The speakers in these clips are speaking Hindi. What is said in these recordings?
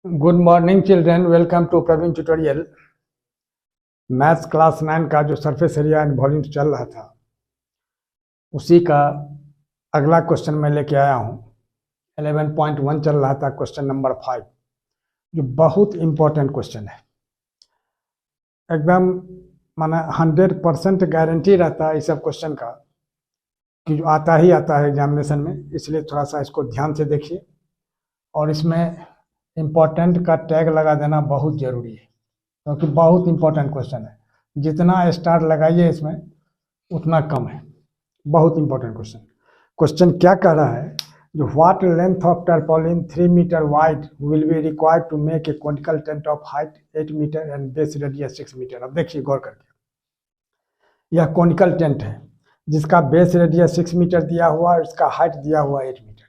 Good morning children, welcome to Praveen tutorial. Maths class 9 का जो सरफेस एरिया एंड वॉल्यूम चल रहा था उसी का अगला क्वेश्चन मैं लेके आया हूँ। 11.1 चल रहा था, क्वेश्चन नंबर 5, जो बहुत इम्पोर्टेंट क्वेश्चन है। एकदम माना 100% गारंटी रहता है इस सब क्वेश्चन का कि जो आता ही आता है एग्जामिनेशन में, इसलिए थोड़ा सा इसको ध्यान से देखिए और इसमें इम्पोर्टेंट का टैग लगा देना बहुत ज़रूरी है, क्योंकि बहुत इंपॉर्टेंट क्वेश्चन है। जितना स्टार लगाइए इसमें उतना कम है। बहुत इंपॉर्टेंट क्वेश्चन। क्वेश्चन क्या कह रहा है, जो what length of tarpaulin 3 metre wide will be required to make a conical tent of height 8 metre and base radius 6 metre. अब देखिए गौर करके, यह कॉनिकल टेंट है जिसका बेस रेडियस 6 मीटर दिया हुआ है, इसका हाइट दिया हुआ 8 मीटर।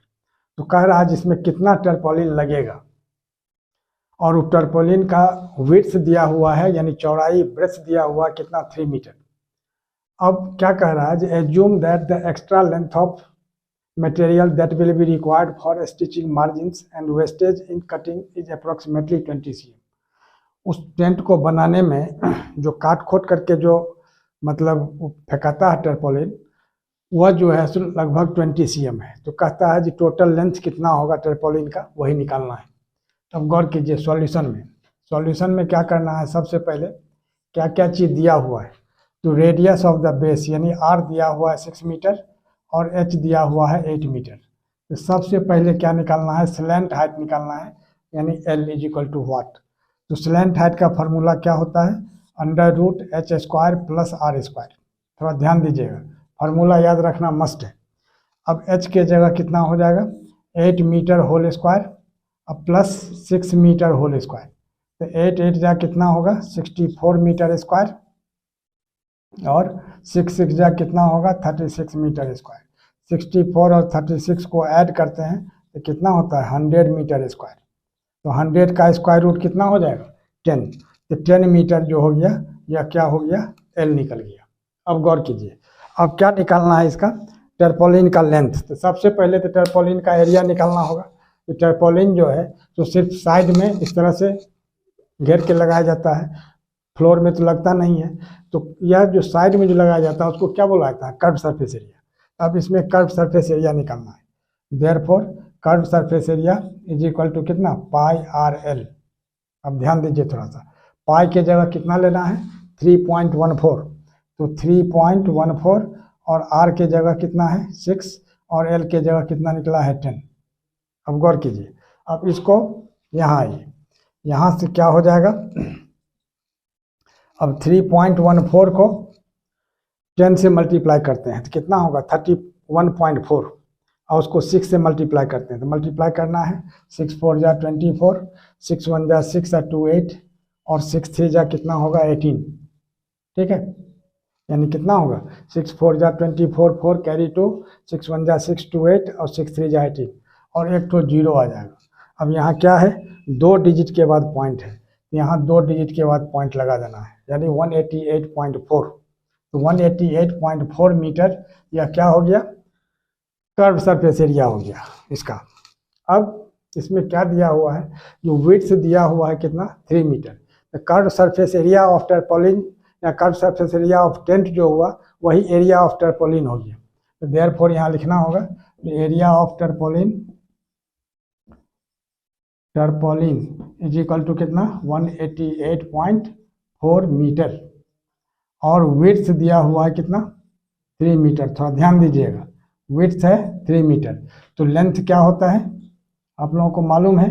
तो कह रहा है जिसमें कितना टर्पोलिन लगेगा, और टर्पोलिन का विड्थ दिया हुआ है, यानी चौड़ाई ब्रेथ दिया हुआ कितना 3 मीटर। अब क्या कह रहा है, assume that the extra length of material that will be required for stitching margins and wastage in cutting is approximately 20 cm। उस टेंट को बनाने में जो काट खोट करके जो मतलब फेंकाता है टर्पोलिन, वह जो है लगभग 20 cm है। तो कहता है जी टोटल लेंथ कितना होगा टर्पोलिन का, वही निकालना है। अब गौर कीजिए, सॉल्यूशन में क्या करना है, सबसे पहले क्या क्या चीज़ दिया हुआ है। तो रेडियस ऑफ द बेस यानी आर दिया हुआ है 6 मीटर और एच दिया हुआ है 8 मीटर। तो सबसे पहले क्या निकालना है, स्लैंट हाइट निकालना है, यानी एल इज इक्वल टू वाट। तो स्लैंट हाइट का फॉर्मूला क्या होता है, √h² प्लस आर स्क्वायर। थोड़ा ध्यान दीजिएगा, फार्मूला याद रखना मस्ट है। अब h के जगह कितना हो जाएगा, 8 मीटर होल स्क्वायर अब प्लस 6 मीटर होल स्क्वायर। तो 8 जा कितना होगा 64 मीटर स्क्वायर, और 6 जा कितना होगा 36 मीटर स्क्वायर। 64 और 36 को ऐड करते हैं तो कितना होता है 100 मीटर स्क्वायर। तो 100 का स्क्वायर रूट कितना हो जाएगा 10। तो 10 मीटर जो हो गया, या क्या हो गया, एल निकल गया। अब गौर कीजिए, अब क्या निकालना है इसका, टर्पोलिन का लेंथ। तो सबसे पहले तो टर्पोलिन का एरिया निकालना होगा। तो टर्पोलिन जो है तो सिर्फ साइड में इस तरह से घेर के लगाया जाता है, फ्लोर में तो लगता नहीं है। तो यह जो साइड में जो लगाया जाता है उसको क्या बोला जाता है, कर्व सरफेस एरिया। अब इसमें कर्व सरफेस एरिया निकालना है। Therefore curve surface area is equal to कितना, पाई आर एल। अब ध्यान दीजिए थोड़ा सा, पाई के जगह कितना लेना है 3.14। तो 3.14 और आर के जगह कितना है 6 और एल के जगह कितना निकला है 10। अब गौर कीजिए, अब इसको यहाँ आइए, यहाँ से क्या हो जाएगा, अब 3.14 को 10 से मल्टीप्लाई करते हैं तो कितना होगा 31.4, और उसको 6 से मल्टीप्लाई करते हैं तो मल्टीप्लाई करना है 6 4 जा 24, 6 1 जा 6 और 2 8, और 6 3 जा कितना होगा 18। ठीक है, यानी कितना होगा 6 4 जा 24, 4 कैरी 2, 6 1 जा 6 2 8 और 6 3 जा 18, और एक तो जीरो आ जाएगा। अब यहाँ क्या है, 2 डिजिट के बाद पॉइंट है, यहाँ 2 डिजिट के बाद पॉइंट लगा देना है, यानी 188.4। तो 188.4 मीटर यह क्या हो गया, कर्व सरफेस एरिया हो गया इसका। अब इसमें क्या दिया हुआ है, जो विड्थ दिया हुआ है कितना 3 मीटर। तो कर्व सरफेस एरिया ऑफ टर्पोलिन या curve surface area of tent जो हुआ वही एरिया ऑफ टर्पोलिन हो गया। तो देयरफॉर यहाँ लिखना होगा area of tarpaulin is equal to कितना 188.4 मीटर, और विड्थ दिया हुआ है कितना 3 मीटर। थोड़ा ध्यान दीजिएगा, विड्थ है 3 मीटर। तो लेंथ क्या होता है आप लोगों को मालूम है,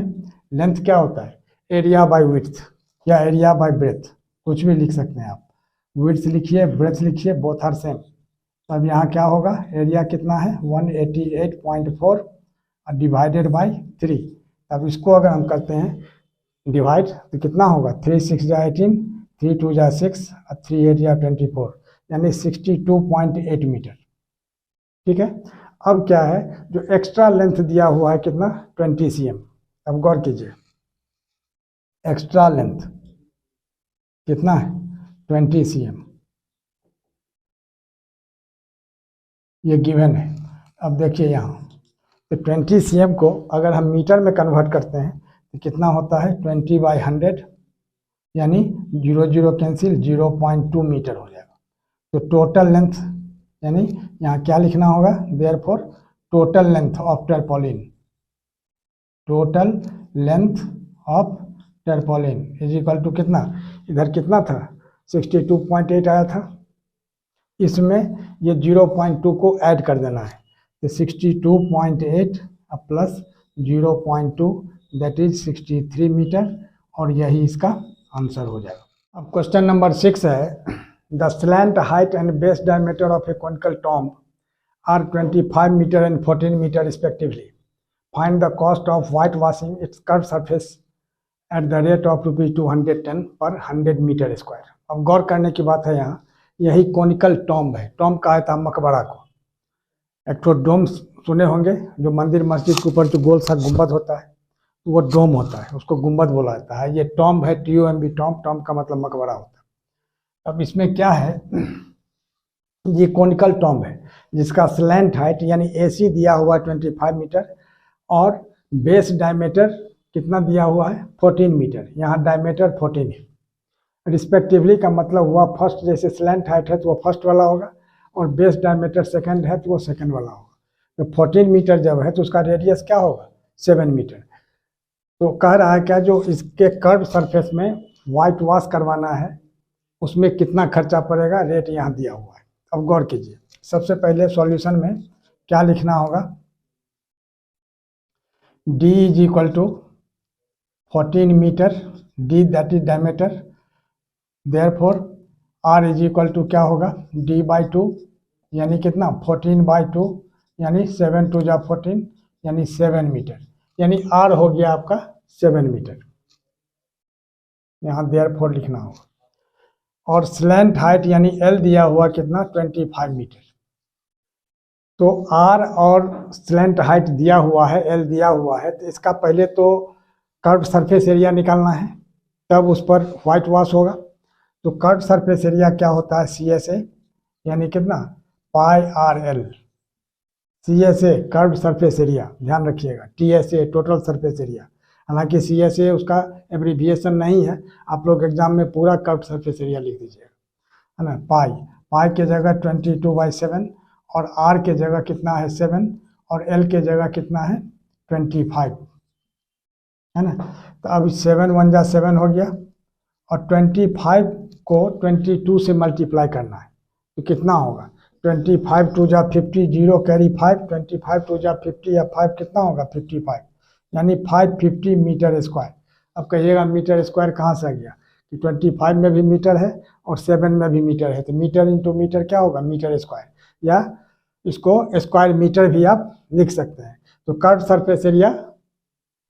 लेंथ क्या होता है एरिया बाय विड्थ या एरिया बाय ब्रेथ, कुछ भी लिख सकते हैं आप। विड्थ लिखिए ब्रेथ लिखिए, बोथ आर सेम। अब यहाँ क्या होगा, एरिया कितना है 188.4 डिवाइडेड बाई 3। अब इसको अगर हम करते हैं डिवाइड तो कितना होगा 3 6 जा 18, 3 2 जा 6 और 3 8 जा 24, यानी 62.8 मीटर। ठीक है, अब क्या है, जो एक्स्ट्रा लेंथ दिया हुआ है कितना 20 cm। अब गौर कीजिए, एक्स्ट्रा लेंथ कितना है 20 cm, ये गिवन है। अब देखिए यहाँ तो 20 cm को अगर हम मीटर में कन्वर्ट करते हैं कितना होता है 20/100, यानी 0 0 कैंसिल, 0.2 मीटर हो जाएगा। तो टोटल लेंथ, यानी यहाँ क्या लिखना होगा, therefore total length of tarpaulin, total length of tarpaulin is equal to कितना, इधर कितना था 62.8 आया था, इसमें ये 0.2 को ऐड कर देना है, तो 62.8 प्लस 0.2 दैट इज 63 मीटर, और यही इसका आंसर हो जाएगा। अब क्वेश्चन नंबर 6 है, the slant height and base diameter of a conical tomb are 25 metre and 14 metre respectively, find the cost of white washing its curve surface at the rate of ₹210 per 100 metre square. अब गौर करने की बात है, यहाँ यही कॉनिकल टॉम्ब है, टॉम्ब कहा था मकबरा को, एक तो डोम सुने होंगे, जो मंदिर मस्जिद के ऊपर जो गोल सा गुंबद होता है वो डोम होता है, उसको गुंबद बोला जाता है। ये टॉम्ब है, TOMB टॉम्ब, टॉम्ब का मतलब मकबरा होता है। अब इसमें क्या है, ये कॉनिकल टॉम्ब है जिसका स्लैंट हाइट यानी AC दिया हुआ 25 मीटर और बेस डायमीटर कितना दिया हुआ है 14 मीटर, यहाँ डायमीटर 14 है। रिस्पेक्टिवली का मतलब हुआ फर्स्ट, जैसे स्लैंट हाइट है तो वो फर्स्ट वाला होगा, और बेस डायमीटर सेकंड है तो वो सेकंड वाला होगा। तो 14 मीटर जब है तो उसका रेडियस क्या होगा 7 मीटर। तो कह रहा है क्या, जो इसके कर्व सरफेस में वाइट वॉश करवाना है उसमें कितना खर्चा पड़ेगा, रेट यहाँ दिया हुआ है। अब गौर कीजिए, सबसे पहले सॉल्यूशन में क्या लिखना होगा, D is equal to 14 metre, D that is diameter, therefore R is equal to क्या होगा D/2, यानी कितना 14/2, यानी 7 2 जा 14, यानी 7 मीटर, यानी R हो गया आपका 7 मीटर, यहाँ देयरफॉर लिखना होगा। और स्लैंट हाइट यानी L दिया हुआ कितना 25 मीटर। तो R और स्लैंट हाइट दिया हुआ है, L दिया हुआ है, तो इसका पहले तो कर्व सरफेस एरिया निकालना है, तब उस पर व्हाइट वॉश होगा। तो कर्व सरफेस एरिया क्या होता है CSA, यानी कितना πRL, CSA curve surface area, ध्यान रखिएगा, TSA टोटल सरफेस एरिया, हालांकि CSA उसका एब्रीविएशन नहीं है, आप लोग एग्जाम में पूरा कर्व सरफेस एरिया लिख दीजिएगा, है ना। पाई के जगह 22/7, और R के जगह कितना है 7, और L के जगह कितना है 25, है ना। तो अब 7 1 जा 7 हो गया, और 25 को 22 से मल्टीप्लाई करना है, तो कितना होगा 25 2 जा 50, 0 कैरी 5, 25 2 जा 50 या 5 कितना होगा 55, यानी 550 मीटर स्क्वायर। अब कहिएगा मीटर स्क्वायर कहाँ से आ गया, कि 25 में भी मीटर है और 7 में भी मीटर है, तो मीटर इंटू मीटर क्या होगा मीटर स्क्वायर, या इसको स्क्वायर मीटर भी आप लिख सकते हैं। तो कर्व सरफेस एरिया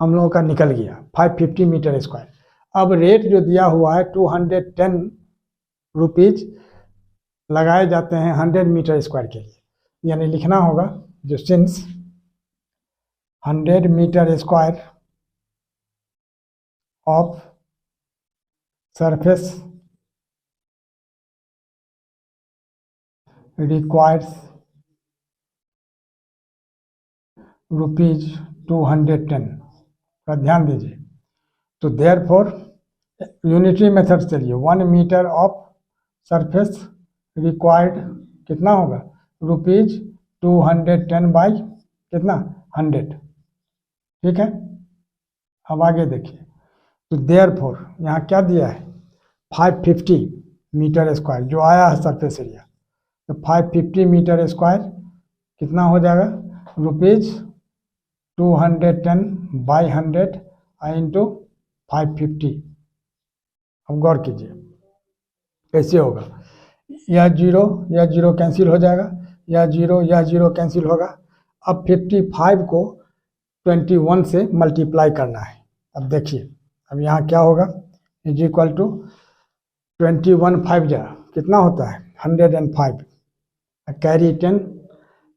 हम लोगों का निकल गया 550 मीटर स्क्वायर। अब रेट जो दिया हुआ है 210 रुपीज लगाए जाते हैं 100 मीटर स्क्वायर के लिए, यानी लिखना होगा जो since 100 metre square of surface requires ₹210 का ध्यान दीजिए। तो देयरफॉर यूनिटरी मेथड चलिए, 1 मीटर ऑफ सरफेस रिक्वायर्ड कितना होगा ₹210 बाई कितना 100, ठीक है। अब आगे देखिए, तो देयरफॉर यहाँ क्या दिया है 550 मीटर स्क्वायर जो आया है सरफेस एरिया, तो 550 मीटर स्क्वायर कितना हो जाएगा ₹210 बाई 100 इंटू 550। अब गौर कीजिए कैसे होगा, यह जीरो कैंसिल हो जाएगा, यह जीरो कैंसिल होगा। अब 55 को 21 से मल्टीप्लाई करना है। अब देखिए, अब यहाँ क्या होगा इज इक्वल टू 21 5 जा कितना होता है 105, कैरी 10,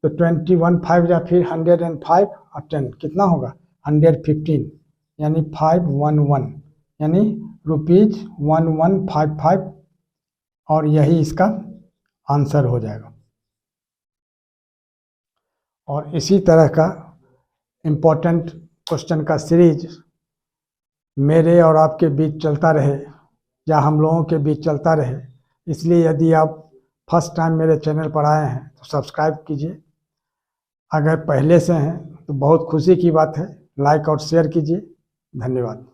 तो 21 5 जा फिर 105 और 10 कितना होगा 115, यानी 511, यानी ₹1155, और यही इसका आंसर हो जाएगा। और इसी तरह का इम्पोर्टेंट क्वेश्चन का सीरीज मेरे और आपके बीच चलता रहे या हम लोगों के बीच चलता रहे। इसलिए यदि आप फर्स्ट टाइम मेरे चैनल पर आए हैं तो सब्सक्राइब कीजिए। अगर पहले से हैं तो बहुत खुशी की बात है, लाइक और शेयर कीजिए। धन्यवाद।